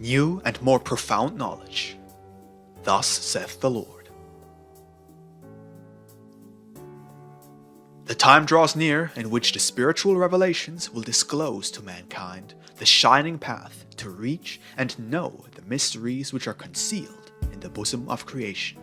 new and more profound knowledge. Thus saith the Lord. The time draws near in which the spiritual revelations will disclose to mankind the shining path to reach and know the mysteries which are concealed in the bosom of creation.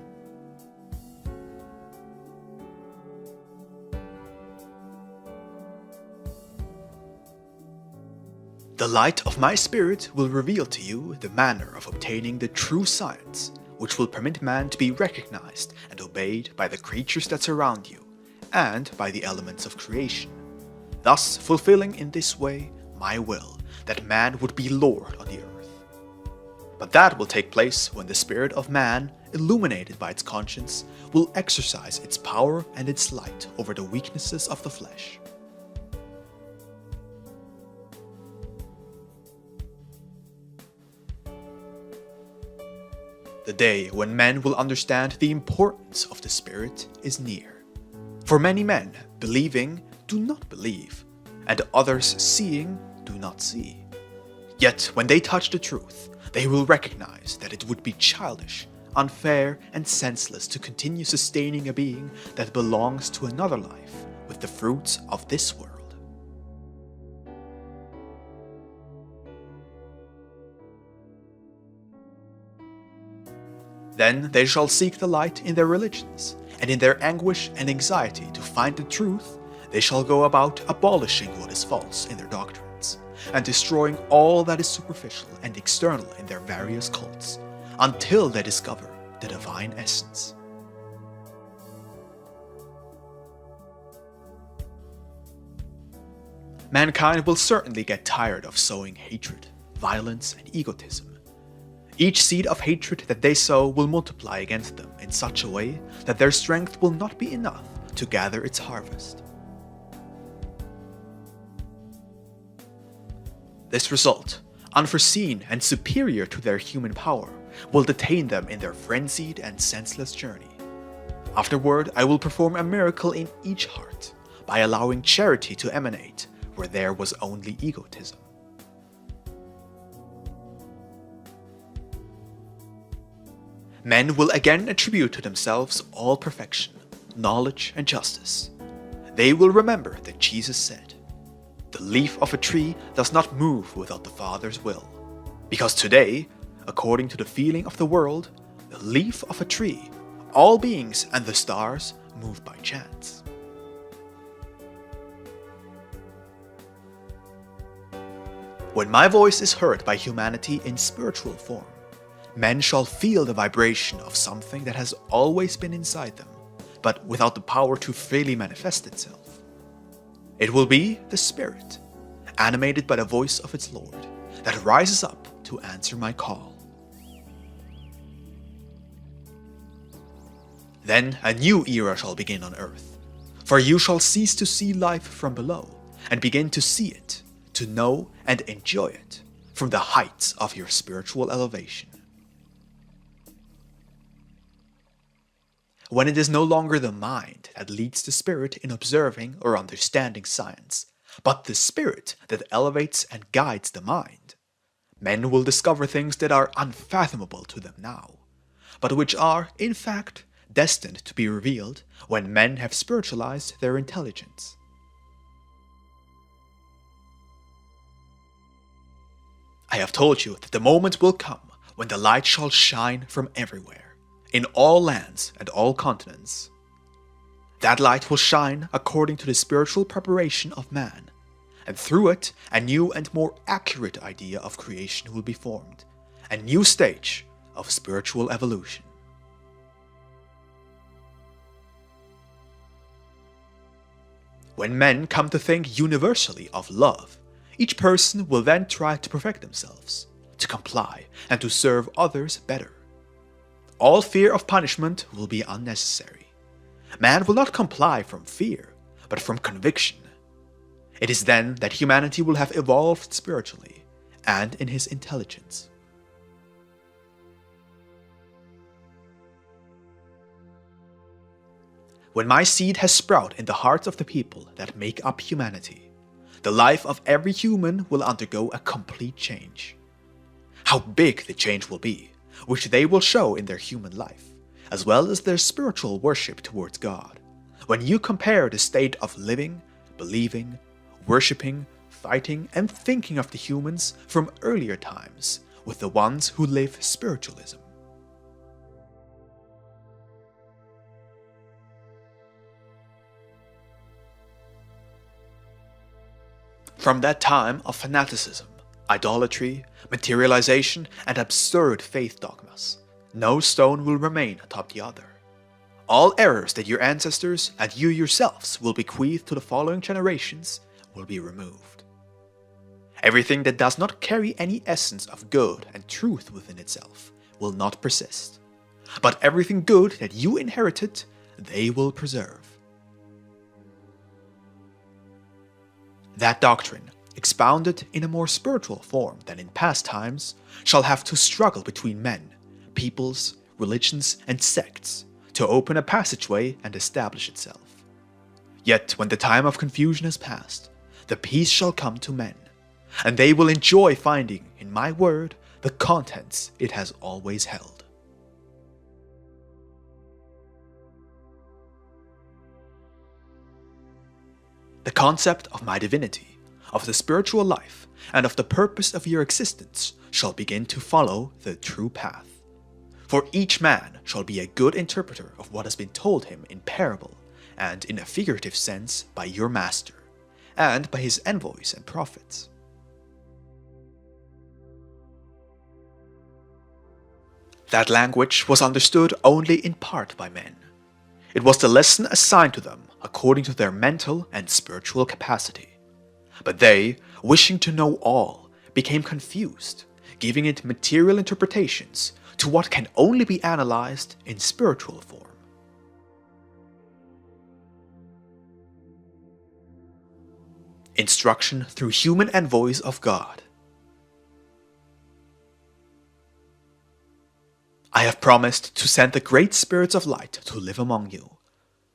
The light of my Spirit will reveal to you the manner of obtaining the true science, which will permit man to be recognized and obeyed by the creatures that surround you, and by the elements of creation, thus fulfilling in this way my will, that man would be Lord on the earth. But that will take place when the spirit of man, illuminated by its conscience, will exercise its power and its light over the weaknesses of the flesh. The day when men will understand the importance of the Spirit is near. For many men, believing, do not believe, and others seeing, do not see. Yet when they touch the truth, they will recognize that it would be childish, unfair, and senseless to continue sustaining a being that belongs to another life with the fruits of this world. Then they shall seek the light in their religions, and in their anguish and anxiety to find the truth, they shall go about abolishing what is false in their doctrines, and destroying all that is superficial and external in their various cults, until they discover the divine essence. Mankind will certainly get tired of sowing hatred, violence, and egotism. Each seed of hatred that they sow will multiply against them in such a way that their strength will not be enough to gather its harvest. This result, unforeseen and superior to their human power, will detain them in their frenzied and senseless journey. Afterward, I will perform a miracle in each heart by allowing charity to emanate where there was only egotism. Men will again attribute to themselves all perfection, knowledge, and justice. They will remember that Jesus said, "The leaf of a tree does not move without the Father's will." Because today, according to the feeling of the world, the leaf of a tree, all beings, and the stars move by chance. When my voice is heard by humanity in spiritual form, men shall feel the vibration of something that has always been inside them, but without the power to freely manifest itself. It will be the Spirit, animated by the voice of its Lord, that rises up to answer my call. Then a new era shall begin on earth, for you shall cease to see life from below, and begin to see it, to know and enjoy it, from the heights of your spiritual elevation. When it is no longer the mind that leads the spirit in observing or understanding science, but the spirit that elevates and guides the mind, men will discover things that are unfathomable to them now, but which are, in fact, destined to be revealed when men have spiritualized their intelligence. I have told you that the moment will come when the light shall shine from everywhere, in all lands and all continents. That light will shine according to the spiritual preparation of man, and through it a new and more accurate idea of creation will be formed, a new stage of spiritual evolution. When men come to think universally of love, each person will then try to perfect themselves, to comply, and to serve others better. All fear of punishment will be unnecessary. Man will not comply from fear, but from conviction. It is then that humanity will have evolved spiritually and in his intelligence. When my seed has sprouted in the hearts of the people that make up humanity, the life of every human will undergo a complete change. how big the change will be, which they will show in their human life, as well as their spiritual worship towards God, when you compare the state of living, believing, worshipping, fighting, and thinking of the humans from earlier times with the ones who live spiritualism. From that time of fanaticism, idolatry, materialization, and absurd faith dogmas, no stone will remain atop the other. All errors that your ancestors and you yourselves will bequeath to the following generations will be removed. Everything that does not carry any essence of good and truth within itself will not persist, but everything good that you inherited, they will preserve. That doctrine, expounded in a more spiritual form than in past times, shall have to struggle between men, peoples, religions, and sects to open a passageway and establish itself. Yet when the time of confusion has passed, the peace shall come to men, and they will enjoy finding in my word the contents it has always held. The concept of my divinity, of the spiritual life, and of the purpose of your existence shall begin to follow the true path. For each man shall be a good interpreter of what has been told him in parable and in a figurative sense by your master, and by his envoys and prophets. That language was understood only in part by men. It was the lesson assigned to them according to their mental and spiritual capacity. But they, wishing to know all, became confused, giving it material interpretations to what can only be analyzed in spiritual form. Instruction through human envoys of God. I have promised to send the great spirits of light to live among you.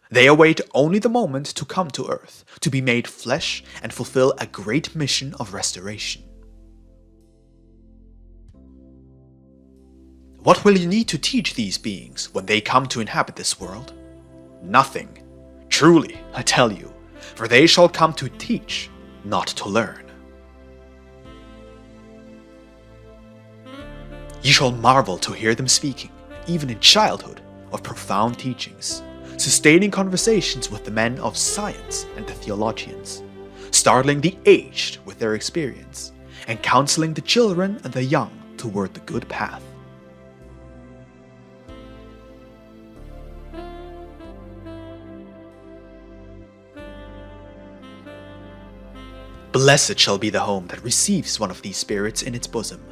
They await only the moment to come to earth, to be made flesh and fulfill a great mission of restoration. What will you need to teach these beings when they come to inhabit this world? Nothing. Truly, I tell you, for they shall come to teach, not to learn. You shall marvel to hear them speaking, even in childhood, of profound teachings, sustaining conversations with the men of science and the theologians, startling the aged with their experience, and counseling the children and the young toward the good path. Blessed shall be the home that receives one of these spirits in its bosom,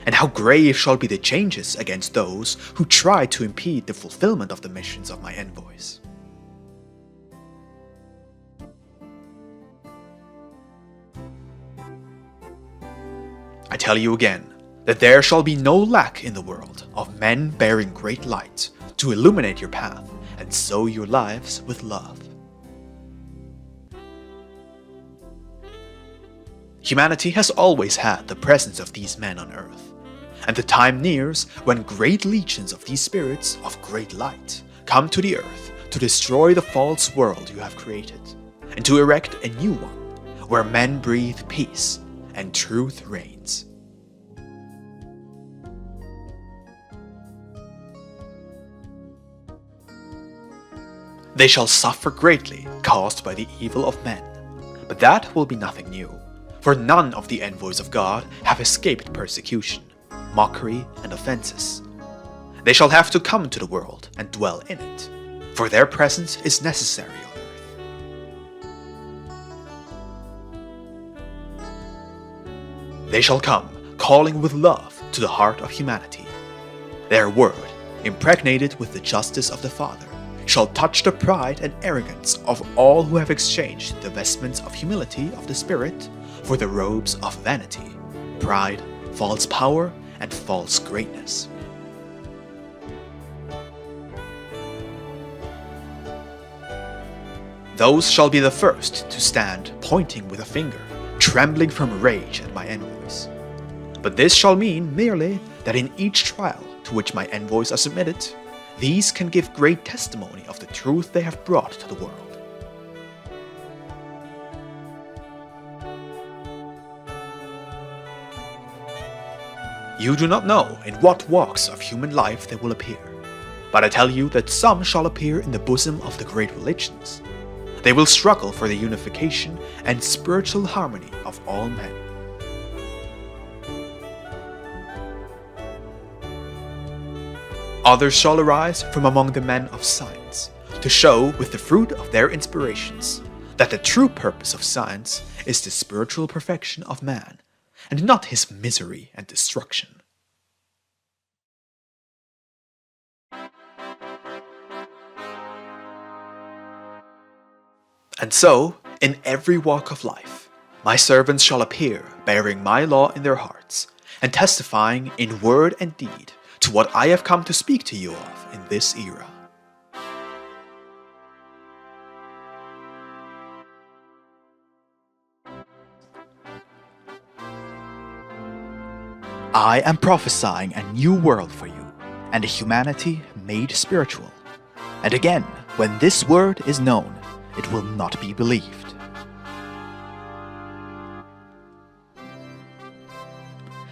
and how grave shall be the changes against those who try to impede the fulfillment of the missions of my envoys. I tell you again, that there shall be no lack in the world of men bearing great light to illuminate your path and sow your lives with love. Humanity has always had the presence of these men on earth, and the time nears when great legions of these spirits of great light come to the earth to destroy the false world you have created, and to erect a new one, where men breathe peace and truth reigns. They shall suffer greatly caused by the evil of men, but that will be nothing new. For none of the envoys of God have escaped persecution, mockery, and offenses. They shall have to come to the world and dwell in it, for their presence is necessary on earth. They shall come, calling with love to the heart of humanity. Their word, impregnated with the justice of the Father, shall touch the pride and arrogance of all who have exchanged the vestments of humility of the Spirit for the robes of vanity, pride, false power, and false greatness. Those shall be the first to stand pointing with a finger, trembling from rage at my envoys. But this shall mean merely that in each trial to which my envoys are submitted, these can give great testimony of the truth they have brought to the world. You do not know in what walks of human life they will appear, but I tell you that some shall appear in the bosom of the great religions. They will struggle for the unification and spiritual harmony of all men. Others shall arise from among the men of science, to show with the fruit of their inspirations that the true purpose of science is the spiritual perfection of man, and not his misery and destruction. And so, in every walk of life, my servants shall appear bearing my law in their hearts, and testifying in word and deed to what I have come to speak to you of in this era. I am prophesying a new world for you, and a humanity made spiritual. And again, when this word is known, it will not be believed.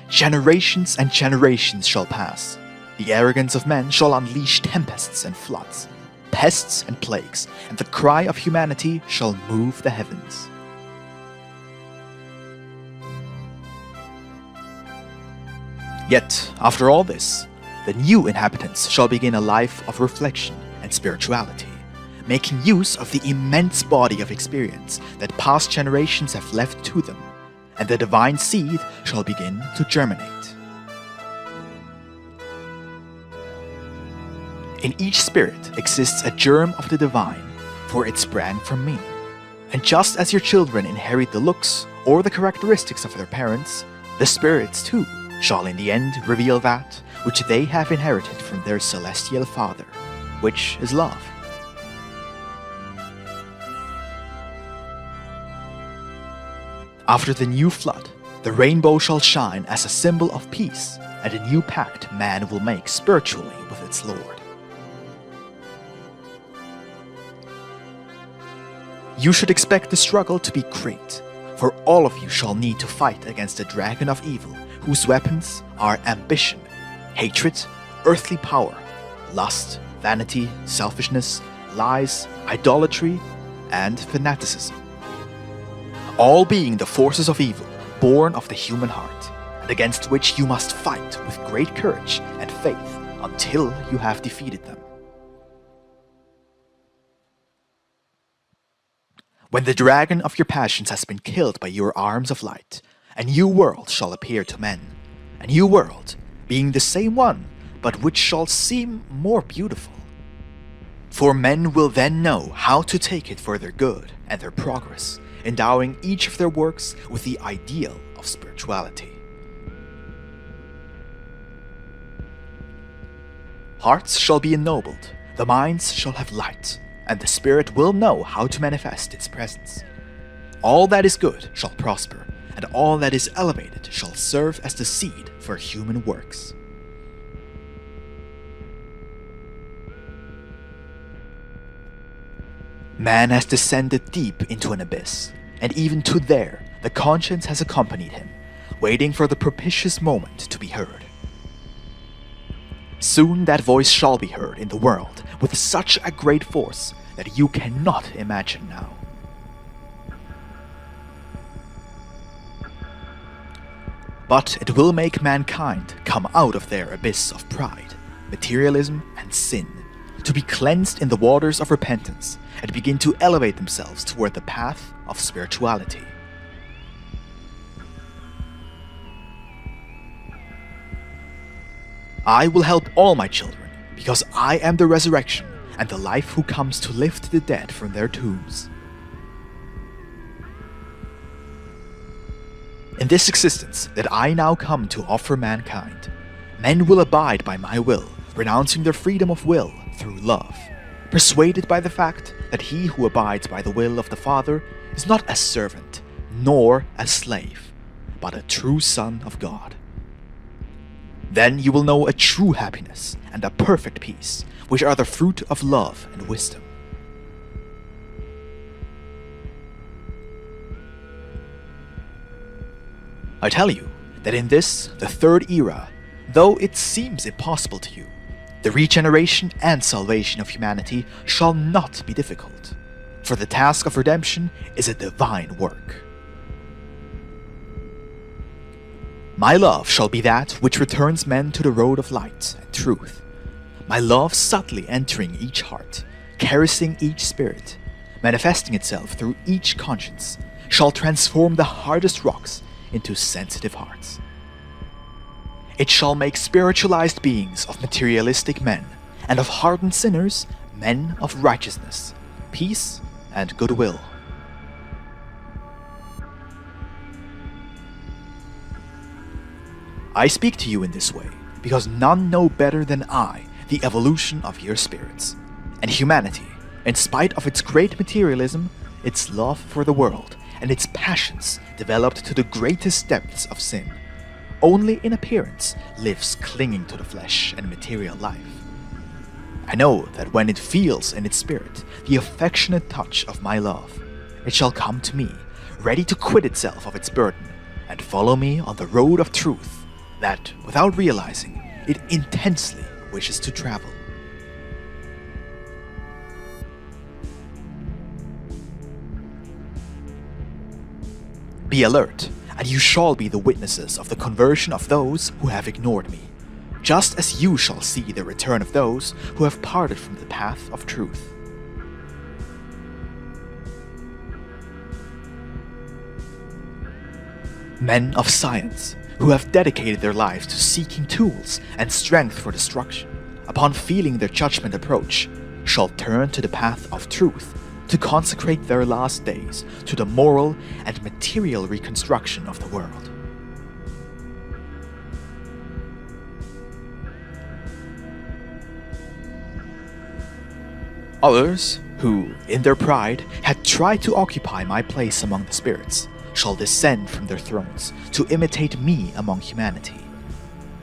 Generations and generations shall pass. The arrogance of men shall unleash tempests and floods, pests and plagues, and the cry of humanity shall move the heavens. Yet, after all this, the new inhabitants shall begin a life of reflection and spirituality, making use of the immense body of experience that past generations have left to them, and the divine seed shall begin to germinate. In each spirit exists a germ of the divine, for it sprang from me. And just as your children inherit the looks or the characteristics of their parents, the spirits too shall in the end reveal that which they have inherited from their celestial Father, which is love. After the new flood, the rainbow shall shine as a symbol of peace, and a new pact man will make spiritually with its Lord. You should expect the struggle to be great, for all of you shall need to fight against the dragon of evil, whose weapons are ambition, hatred, earthly power, lust, vanity, selfishness, lies, idolatry, and fanaticism. All being the forces of evil, born of the human heart, and against which you must fight with great courage and faith until you have defeated them. When the dragon of your passions has been killed by your arms of light, a new world shall appear to men, a new world, being the same one, but which shall seem more beautiful. For men will then know how to take it for their good and their progress, endowing each of their works with the ideal of spirituality. Hearts shall be ennobled, the minds shall have light, and the spirit will know how to manifest its presence. All that is good shall prosper, and all that is elevated shall serve as the seed for human works. Man has descended deep into an abyss, and even to there the conscience has accompanied him, waiting for the propitious moment to be heard. Soon that voice shall be heard in the world with such a great force that you cannot imagine now. But it will make mankind come out of their abyss of pride, materialism, and sin, to be cleansed in the waters of repentance and begin to elevate themselves toward the path of spirituality. I will help all my children, because I am the resurrection and the life who comes to lift the dead from their tombs. In this existence that I now come to offer mankind, men will abide by my will, renouncing their freedom of will through love, persuaded by the fact that he who abides by the will of the Father is not a servant, nor a slave, but a true son of God, Then you will know a true happiness and a perfect peace, which are the fruit of love and wisdom. I tell you that in this, the third era, though it seems impossible to you, the regeneration and salvation of humanity shall not be difficult, for the task of redemption is a divine work. My love shall be that which returns men to the road of light and truth. My love subtly entering each heart, caressing each spirit, manifesting itself through each conscience, shall transform the hardest rocks into sensitive hearts. It shall make spiritualized beings of materialistic men, and of hardened sinners men of righteousness, peace, and goodwill. I speak to you in this way, because none know better than I the evolution of your spirits, and humanity, in spite of its great materialism, its love for the world, and its passions developed to the greatest depths of sin, only in appearance lives clinging to the flesh and material life. I know that when it feels in its spirit the affectionate touch of my love, it shall come to me, ready to quit itself of its burden, and follow me on the road of truth that, without realizing, it intensely wishes to travel. Be alert, and you shall be the witnesses of the conversion of those who have ignored me, just as you shall see the return of those who have parted from the path of truth. Men of science, who have dedicated their lives to seeking tools and strength for destruction, upon feeling their judgment approach, shall turn to the path of truth to consecrate their last days to the moral and material reconstruction of the world. Others, who, in their pride, had tried to occupy my place among the spirits, shall descend from their thrones to imitate me among humanity.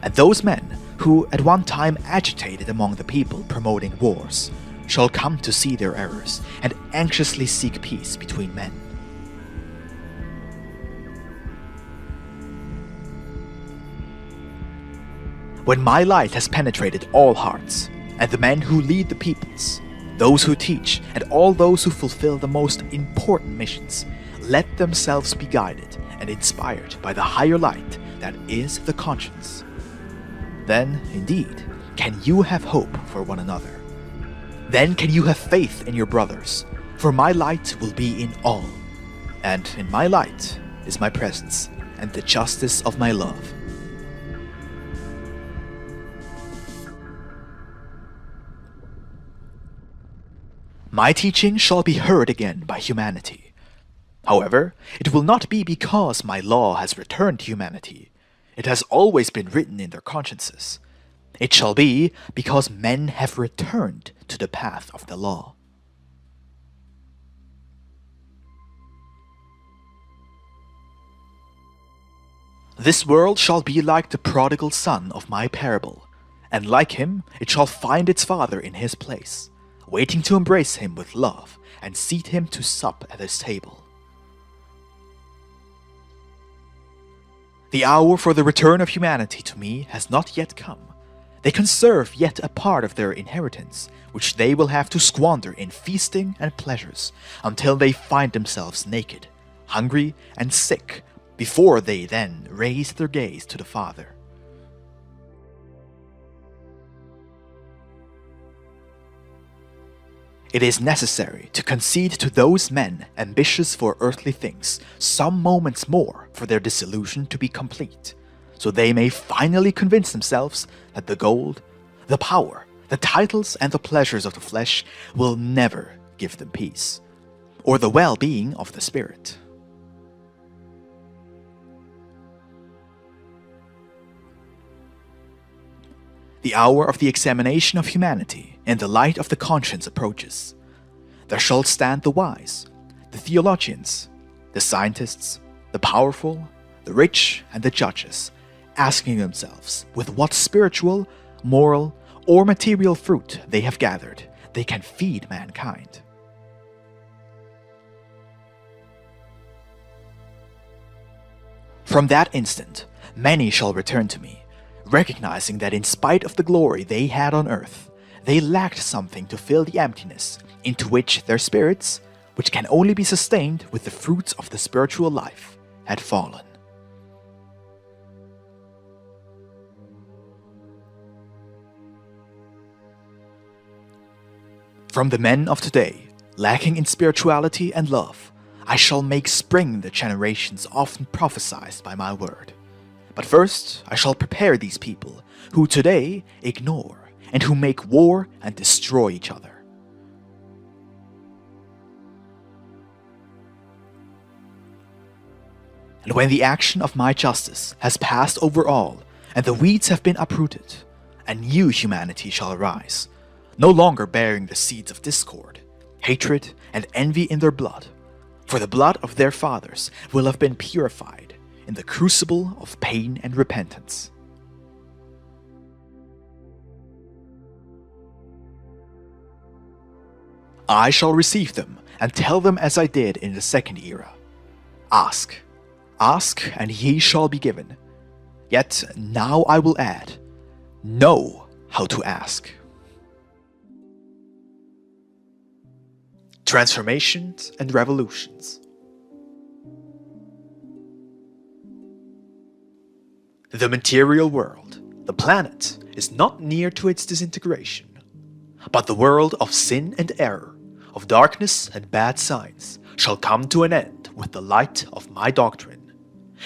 And those men, who at one time agitated among the people promoting wars, shall come to see their errors and anxiously seek peace between men. When my light has penetrated all hearts, and the men who lead the peoples, those who teach, and all those who fulfill the most important missions, let themselves be guided and inspired by the higher light that is the conscience, then, indeed, can you have hope for one another. Then can you have faith in your brothers, for my light will be in all, and in my light is my presence and the justice of my love. My teaching shall be heard again by humanity. However, it will not be because my law has returned to humanity. It has always been written in their consciences. It shall be because men have returned to the path of the law. This world shall be like the prodigal son of my parable, and like him it shall find its father in his place, waiting to embrace him with love and seat him to sup at his table. The hour for the return of humanity to me has not yet come. They conserve yet a part of their inheritance, which they will have to squander in feasting and pleasures, until they find themselves naked, hungry, and sick, before they then raise their gaze to the Father. It is necessary to concede to those men ambitious for earthly things some moments more for their disillusion to be complete, so they may finally convince themselves that the gold, the power, the titles, and the pleasures of the flesh will never give them peace, or the well-being of the spirit. The hour of the examination of humanity in the light of the conscience approaches. There shall stand the wise, the theologians, the scientists, the powerful, the rich, and the judges, asking themselves with what spiritual, moral, or material fruit they have gathered they can feed mankind. From that instant, many shall return to me, recognizing that in spite of the glory they had on earth, they lacked something to fill the emptiness into which their spirits, which can only be sustained with the fruits of the spiritual life, had fallen. From the men of today, lacking in spirituality and love, I shall make spring the generations often prophesied by my word. But first I shall prepare these people who today ignore and who make war and destroy each other. And when the action of my justice has passed over all and the weeds have been uprooted, a new humanity shall arise, no longer bearing the seeds of discord, hatred, and envy in their blood, for the blood of their fathers will have been purified in the crucible of pain and repentance. I shall receive them and tell them as I did in the second era. Ask, ask, and ye shall be given. Yet now I will add, know how to ask. Transformations and revolutions. The material world, the planet, is not near to its disintegration, but the world of sin and error, of darkness and bad signs, shall come to an end with the light of my doctrine,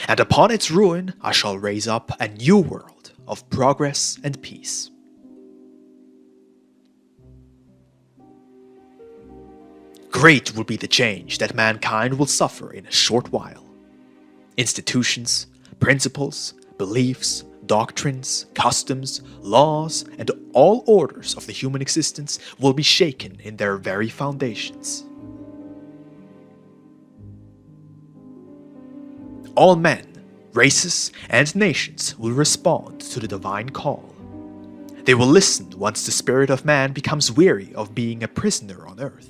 and upon its ruin I shall raise up a new world of progress and peace. Great will be the change that mankind will suffer in a short while. Institutions, principles, beliefs, doctrines, customs, laws, and all orders of the human existence will be shaken in their very foundations. All men, races, and nations will respond to the divine call. They will listen once the spirit of man becomes weary of being a prisoner on earth.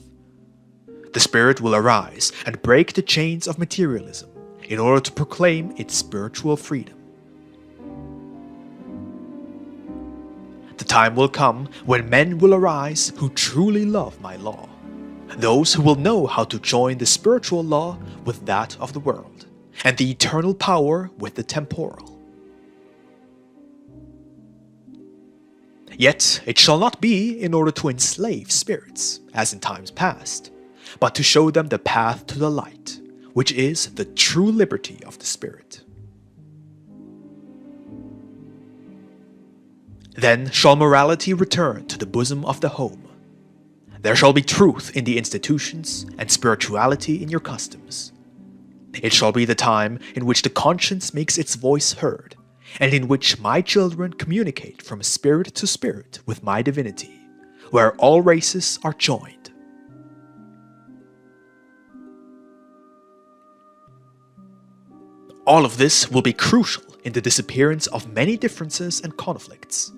The spirit will arise and break the chains of materialism in order to proclaim its spiritual freedom. The time will come when men will arise who truly love my law, those who will know how to join the spiritual law with that of the world, and the eternal power with the temporal. Yet it shall not be in order to enslave spirits, as in times past, but to show them the path to the light, which is the true liberty of the spirit. Then shall morality return to the bosom of the home. There shall be truth in the institutions and spirituality in your customs. It shall be the time in which the conscience makes its voice heard, and in which my children communicate from spirit to spirit with my divinity, where all races are joined. All of this will be crucial in the disappearance of many differences and conflicts,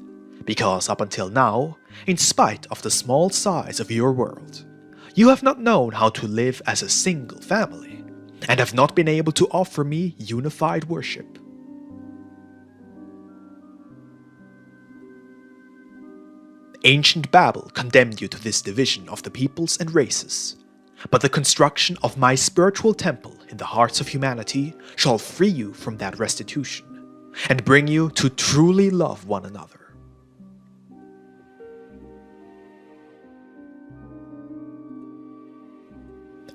because up until now, in spite of the small size of your world, you have not known how to live as a single family, and have not been able to offer me unified worship. Ancient Babel condemned you to this division of the peoples and races, but the construction of my spiritual temple in the hearts of humanity shall free you from that restitution, and bring you to truly love one another.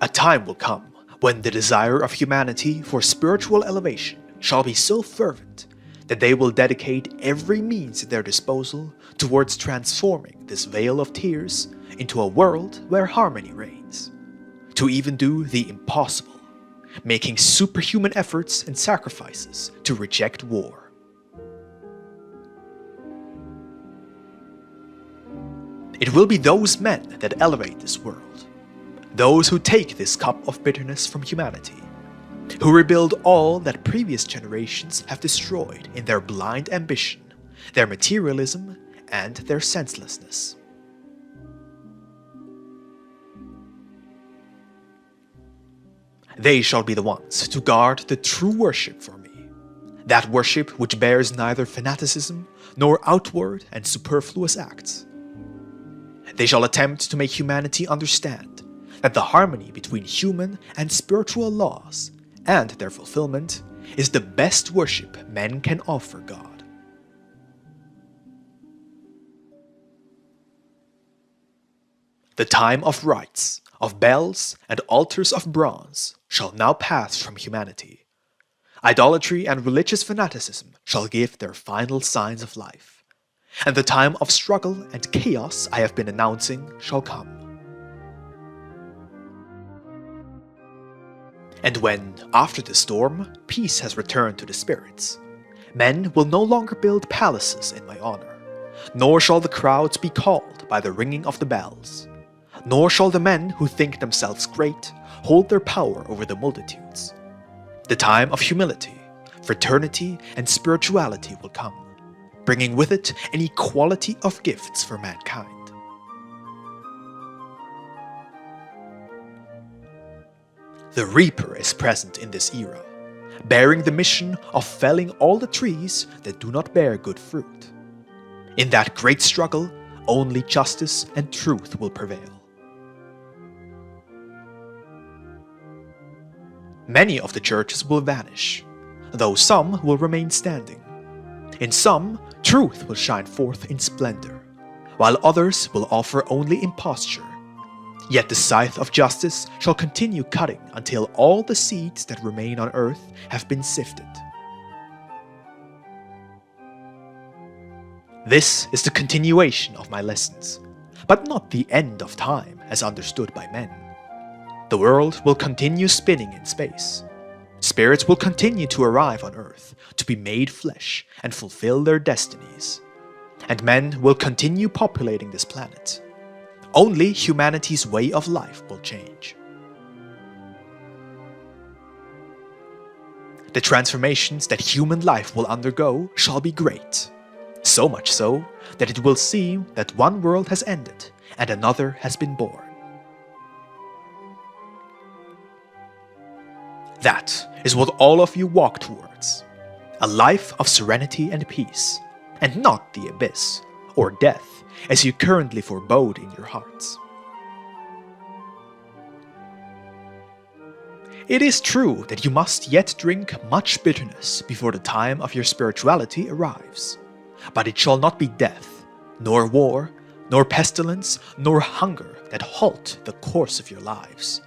A time will come when the desire of humanity for spiritual elevation shall be so fervent that they will dedicate every means at their disposal towards transforming this vale of tears into a world where harmony reigns, to even do the impossible, making superhuman efforts and sacrifices to reject war. It will be those men that elevate this world, those who take this cup of bitterness from humanity, who rebuild all that previous generations have destroyed in their blind ambition, their materialism, and their senselessness. They shall be the ones to guard the true worship for me, that worship which bears neither fanaticism nor outward and superfluous acts. They shall attempt to make humanity understand that the harmony between human and spiritual laws and their fulfillment is the best worship men can offer God. The time of rites, of bells and altars of bronze shall now pass from humanity. Idolatry and religious fanaticism shall give their final signs of life, and the time of struggle and chaos I have been announcing shall come. And when, after the storm, peace has returned to the spirits, men will no longer build palaces in my honor, nor shall the crowds be called by the ringing of the bells, nor shall the men who think themselves great hold their power over the multitudes. The time of humility, fraternity, and spirituality will come, bringing with it an equality of gifts for mankind. The reaper is present in this era, bearing the mission of felling all the trees that do not bear good fruit. In that great struggle, only justice and truth will prevail. Many of the churches will vanish, though some will remain standing. In some, truth will shine forth in splendor, while others will offer only imposture. Yet the scythe of justice shall continue cutting until all the seeds that remain on earth have been sifted. This is the continuation of my lessons, but not the end of time as understood by men. The world will continue spinning in space. Spirits will continue to arrive on earth, to be made flesh and fulfill their destinies. And men will continue populating this planet. Only humanity's way of life will change. The transformations that human life will undergo shall be great. So much so that it will seem that one world has ended and another has been born. That is what all of you walk towards. A life of serenity and peace, and not the abyss, or death, as you currently forebode in your hearts. It is true that you must yet drink much bitterness before the time of your spirituality arrives, but it shall not be death, nor war, nor pestilence, nor hunger that halt the course of your lives,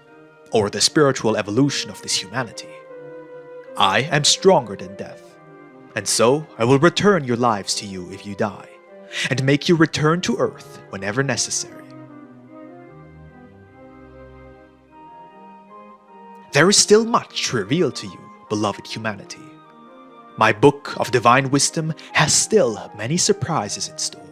or the spiritual evolution of this humanity. I am stronger than death, and so I will return your lives to you if you die, and make you return to earth whenever necessary. There is still much to reveal to you, beloved humanity. My book of divine wisdom has still many surprises in store.